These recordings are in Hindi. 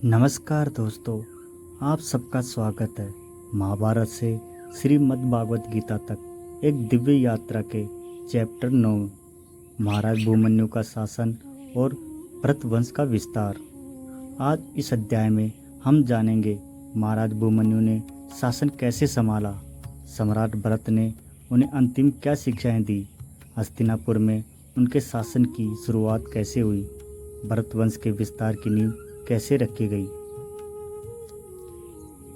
नमस्कार दोस्तों, आप सबका स्वागत है। महाभारत से श्रीमद् भागवत गीता तक एक दिव्य यात्रा के चैप्टर 9 महाराज भूमन्यु का शासन और भरत वंश का विस्तार। आज इस अध्याय में हम जानेंगे महाराज भूमन्यु ने शासन कैसे संभाला, सम्राट भरत ने उन्हें अंतिम क्या शिक्षाएं दी, हस्तिनापुर में उनके शासन की शुरुआत कैसे हुई, भरत वंश के विस्तार की नींव कैसे रखी गई।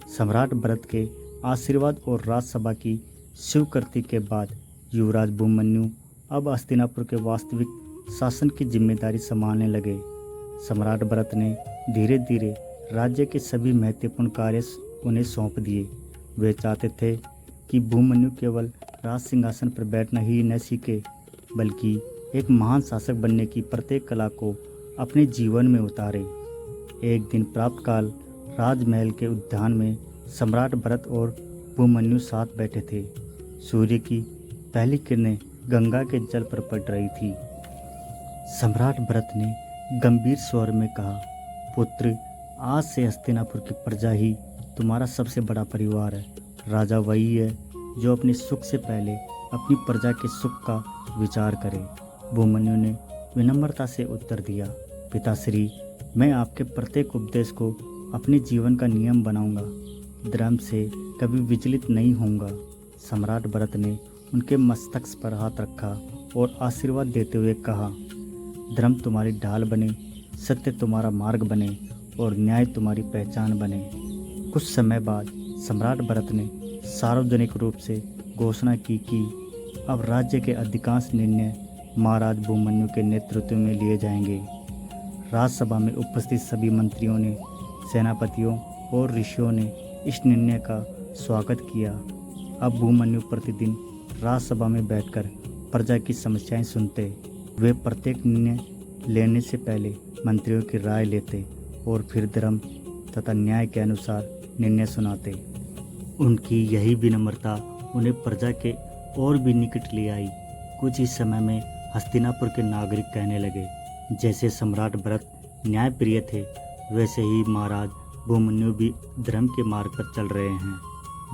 सम्राट भरत के आशीर्वाद और राजसभा की स्वीकृति के बाद युवराज भूमन्यु अब हस्तिनापुर के वास्तविक शासन की जिम्मेदारी संभालने लगे। सम्राट भरत ने धीरे धीरे राज्य के सभी महत्वपूर्ण कार्य उन्हें सौंप दिए। वे चाहते थे कि भूमन्यु केवल राज सिंहासन पर बैठना ही न सीखे, बल्कि एक महान शासक बनने की प्रत्येक कला को अपने जीवन में उतारे। एक दिन प्रातःकाल राजमहल के उद्यान में सम्राट भरत और भूमन्यु साथ बैठे थे। सूर्य की पहली किरणें गंगा के जल पर पड़ रही थी। सम्राट भरत ने गंभीर स्वर में कहा, पुत्र, आज से हस्तिनापुर की प्रजा ही तुम्हारा सबसे बड़ा परिवार है। राजा वही है जो अपने सुख से पहले अपनी प्रजा के सुख का विचार करे। भूमन्यु ने विनम्रता से उत्तर दिया, पिताश्री, मैं आपके प्रत्येक उपदेश को अपने जीवन का नियम बनाऊंगा, धर्म से कभी विचलित नहीं होऊंगा। सम्राट भरत ने उनके मस्तक पर हाथ रखा और आशीर्वाद देते हुए कहा, धर्म तुम्हारी ढाल बने, सत्य तुम्हारा मार्ग बने और न्याय तुम्हारी पहचान बने। कुछ समय बाद सम्राट भरत ने सार्वजनिक रूप से घोषणा की कि अब राज्य के अधिकांश निर्णय महाराज भूमन्यु के नेतृत्व में लिए जाएंगे। राज्यसभा में उपस्थित सभी मंत्रियों ने, सेनापतियों और ऋषियों ने इस निर्णय का स्वागत किया। अब भूमन्यु प्रतिदिन राज्यसभा में बैठकर प्रजा की समस्याएं सुनते। वे प्रत्येक निर्णय लेने से पहले मंत्रियों की राय लेते और फिर धर्म तथा न्याय के अनुसार निर्णय सुनाते। उनकी यही विनम्रता उन्हें प्रजा के और भी निकट ले आई। कुछ ही समय में हस्तिनापुर के नागरिक कहने लगे, जैसे सम्राट भरत न्यायप्रिय थे, वैसे ही महाराज भूमन्यु भी धर्म के मार्ग पर चल रहे हैं।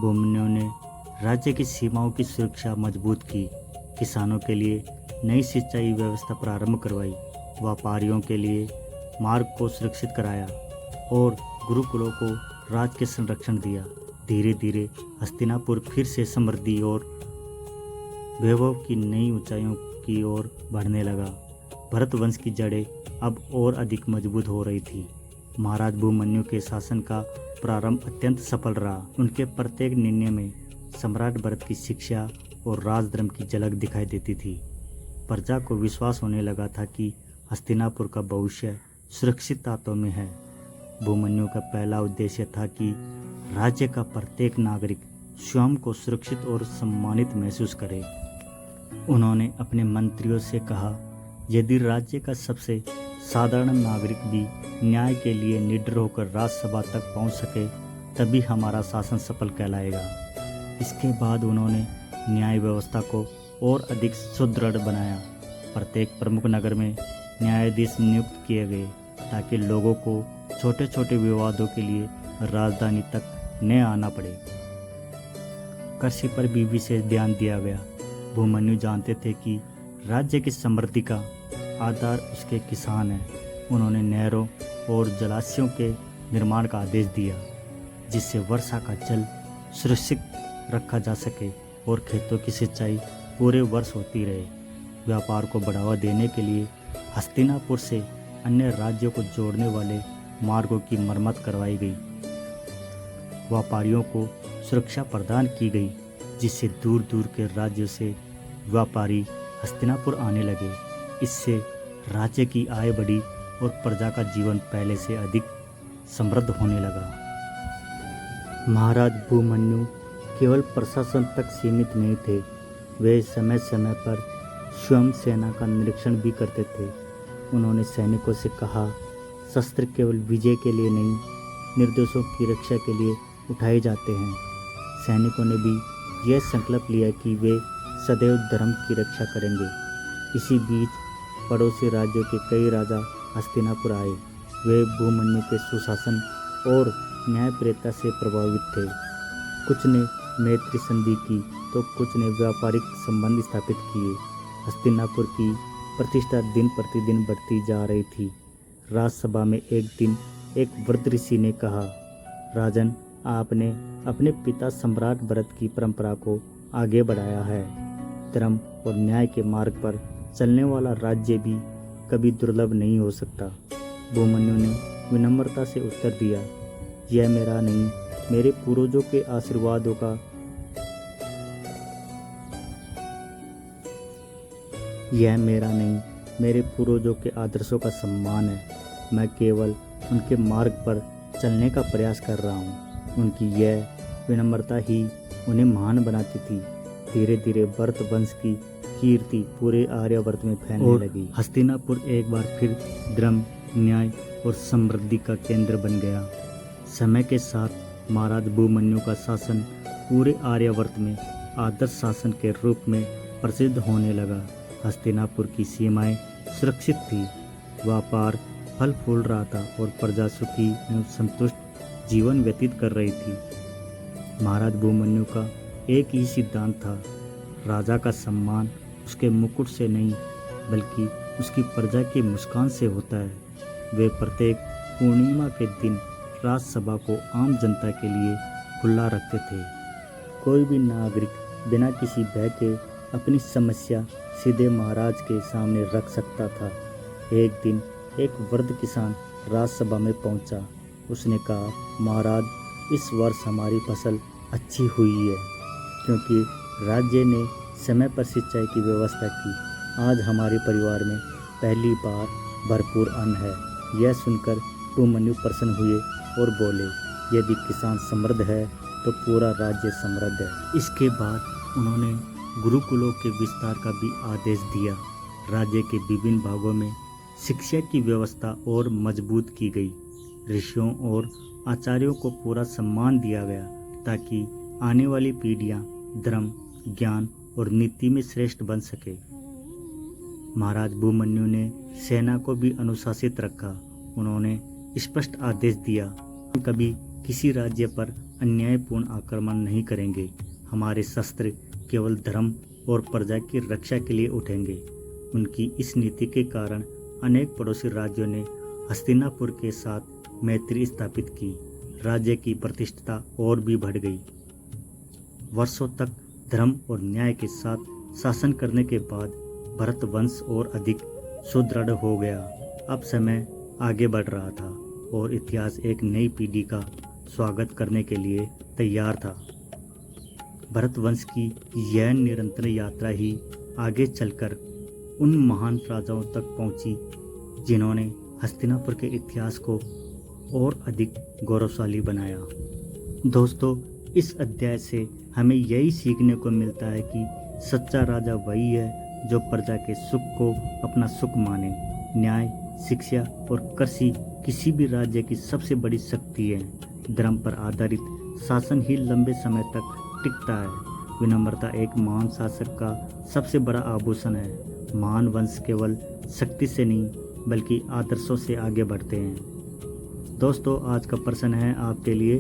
भूमन्यु ने राज्य की सीमाओं की सुरक्षा मजबूत की, किसानों के लिए नई सिंचाई व्यवस्था प्रारंभ करवाई, व्यापारियों के लिए मार्ग को सुरक्षित कराया और गुरुकुलों को राज के संरक्षण दिया। धीरे धीरे हस्तिनापुर फिर से समृद्धि और वैभव की नई ऊंचाइयों की ओर बढ़ने लगा। भरत वंश की जड़ें अब और अधिक मजबूत हो रही थी। महाराज भूमन्यु के शासन का प्रारंभ अत्यंत सफल रहा। उनके प्रत्येक निर्णय में सम्राट भरत की शिक्षा और राजधर्म की झलक दिखाई देती थी। प्रजा को विश्वास होने लगा था कि हस्तिनापुर का भविष्य सुरक्षित हाथों में है। भूमन्यु का पहला उद्देश्य था कि राज्य का प्रत्येक नागरिक स्वयं को सुरक्षित और सम्मानित महसूस करे। उन्होंने अपने मंत्रियों से कहा, यदि राज्य का सबसे साधारण नागरिक भी न्याय के लिए निडर होकर राज्यसभा तक पहुंच सके, तभी हमारा शासन सफल कहलाएगा। इसके बाद उन्होंने न्याय व्यवस्था को और अधिक सुदृढ़ बनाया। प्रत्येक प्रमुख नगर में न्यायाधीश नियुक्त किए गए ताकि लोगों को छोटे छोटे विवादों के लिए राजधानी तक न आना पड़े। कृषि पर भी विशेष ध्यान दिया गया। भूमन्यु जानते थे कि राज्य की समृद्धि का आधार उसके किसान हैं। उन्होंने नहरों और जलाशयों के निर्माण का आदेश दिया, जिससे वर्षा का जल सुरक्षित रखा जा सके और खेतों की सिंचाई पूरे वर्ष होती रहे। व्यापार को बढ़ावा देने के लिए हस्तिनापुर से अन्य राज्यों को जोड़ने वाले मार्गों की मरम्मत करवाई गई। व्यापारियों को सुरक्षा प्रदान की गई, जिससे दूर दूर के राज्यों से व्यापारी हस्तिनापुर आने लगे। इससे राज्य की आय बढ़ी और प्रजा का जीवन पहले से अधिक समृद्ध होने लगा। महाराज भूमन्यु केवल प्रशासन तक सीमित नहीं थे, वे समय समय पर स्वयं सेना का निरीक्षण भी करते थे। उन्होंने सैनिकों से कहा, शस्त्र केवल विजय के लिए नहीं, निर्दोषों की रक्षा के लिए उठाए जाते हैं। सैनिकों ने भी यह संकल्प लिया कि वे सदैव धर्म की रक्षा करेंगे। इसी बीच पड़ोसी राज्यों के कई राजा हस्तिनापुर आए। वे भूमन्यु के सुशासन और न्यायप्रियता से प्रभावित थे। कुछ ने मैत्री संधि की तो कुछ ने व्यापारिक संबंध स्थापित किए। हस्तिनापुर की प्रतिष्ठा दिन प्रतिदिन बढ़ती जा रही थी। राजसभा में एक दिन एक वृद्ध ऋषि ने कहा, राजन, आपने अपने पिता सम्राट भरत की परंपरा को आगे बढ़ाया है। धर्म और न्याय के मार्ग पर चलने वाला राज्य भी कभी दुर्लभ नहीं हो सकता। भूमन्यु ने विनम्रता से उत्तर दिया, यह मेरा नहीं, मेरे पूर्वजों के आशीर्वादों का यह मेरा नहीं, मेरे पूर्वजों के आदर्शों का सम्मान है। मैं केवल उनके मार्ग पर चलने का प्रयास कर रहा हूँ। उनकी यह विनम्रता ही उन्हें महान बनाती थी। धीरे धीरे भरत वंश की कीर्ति पूरे आर्यावर्त में फैलने लगी। हस्तिनापुर एक बार फिर धर्म, न्याय और समृद्धि का केंद्र बन गया। समय के साथ महाराज भूमन्यु का शासन पूरे आर्यावर्त में आदर्श शासन के रूप में प्रसिद्ध होने लगा। हस्तिनापुर की सीमाएं सुरक्षित थी, व्यापार फल फूल रहा था और प्रजा सुखी एवं संतुष्ट जीवन व्यतीत कर रही थी। महाराज भूमन्यु का एक ही सिद्धांत था, राजा का सम्मान उसके मुकुट से नहीं बल्कि उसकी प्रजा की मुस्कान से होता है। वे प्रत्येक पूर्णिमा के दिन राजसभा को आम जनता के लिए खुला रखते थे। कोई भी नागरिक बिना किसी भय के अपनी समस्या सीधे महाराज के सामने रख सकता था। एक दिन एक वृद्ध किसान राजसभा में पहुंचा। उसने कहा, महाराज, इस वर्ष हमारी फसल अच्छी हुई है क्योंकि राज्य ने समय पर सिंचाई की व्यवस्था की। आज हमारे परिवार में पहली बार भरपूर अन्न है। यह सुनकर भूमन्यु प्रसन्न हुए और बोले, यदि किसान समृद्ध है तो पूरा राज्य समृद्ध है। इसके बाद उन्होंने गुरुकुलों के विस्तार का भी आदेश दिया। राज्य के विभिन्न भागों में शिक्षा की व्यवस्था और मजबूत की गई। ऋषियों और आचार्यों को पूरा सम्मान दिया गया ताकि आने वाली पीढ़ियां धर्म, ज्ञान और नीति में श्रेष्ठ बन सके। महाराज भूमन्यु ने सेना को भी अनुशासित रखा। उन्होंने स्पष्ट आदेश दिया, हम कभी किसी राज्य पर अन्यायपूर्ण आक्रमण नहीं करेंगे। हमारे शस्त्र केवल धर्म और प्रजा की रक्षा के लिए उठेंगे। उनकी इस नीति के कारण अनेक पड़ोसी राज्यों ने हस्तिनापुर के साथ मैत्री स्थापित की। राज्य की प्रतिष्ठा और भी बढ़ गई। वर्षों तक धर्म और न्याय के साथ शासन करने के बाद भरत वंश और अधिक सुदृढ़ हो गया। अब समय आगे बढ़ रहा था और इतिहास एक नई पीढ़ी का स्वागत करने के लिए तैयार था। भरत वंश की यह निरंतर यात्रा ही आगे चलकर उन महान राजाओं तक पहुंची जिन्होंने हस्तिनापुर के इतिहास को और अधिक गौरवशाली बनाया। दोस्तों, इस अध्याय से हमें यही सीखने को मिलता है कि सच्चा राजा वही है जो प्रजा के सुख को अपना सुख माने। न्याय, शिक्षा और कृषि किसी भी राज्य की सबसे बड़ी शक्ति है। धर्म पर आधारित शासन ही लंबे समय तक टिकता है। विनम्रता एक महान शासक का सबसे बड़ा आभूषण है। महान वंश केवल शक्ति से नहीं बल्कि आदर्शों से आगे बढ़ते हैं। दोस्तों, आज का प्रश्न है आपके लिए,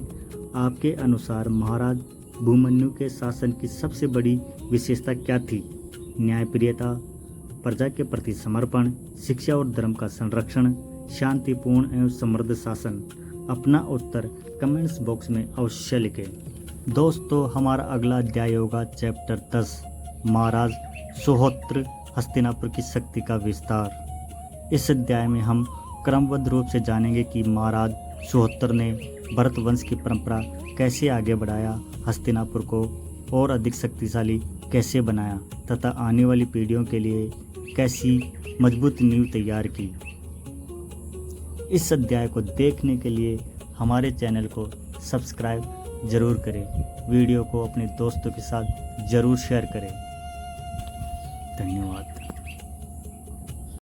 आपके अनुसार महाराज भूमन्यु के शासन की सबसे बड़ी विशेषता क्या थी? न्यायप्रियता, प्रजा के प्रति समर्पण, शिक्षा और धर्म का संरक्षण, शांतिपूर्ण एवं समृद्ध शासन? अपना उत्तर कमेंट्स बॉक्स में अवश्य लिखें। दोस्तों, हमारा अगला अध्याय होगा चैप्टर 10, महाराज सुहोत्र हस्तिनापुर की शक्ति का विस्तार। इस अध्याय में हम क्रमबद्ध रूप से जानेंगे कि महाराज सुहोत्र ने भरत वंश की परंपरा कैसे आगे बढ़ाया, हस्तिनापुर को और अधिक शक्तिशाली कैसे बनाया तथा आने वाली पीढ़ियों के लिए कैसी मजबूत नींव तैयार की। इस अध्याय को देखने के लिए हमारे चैनल को सब्सक्राइब जरूर करें। वीडियो को अपने दोस्तों के साथ जरूर शेयर करें। धन्यवाद।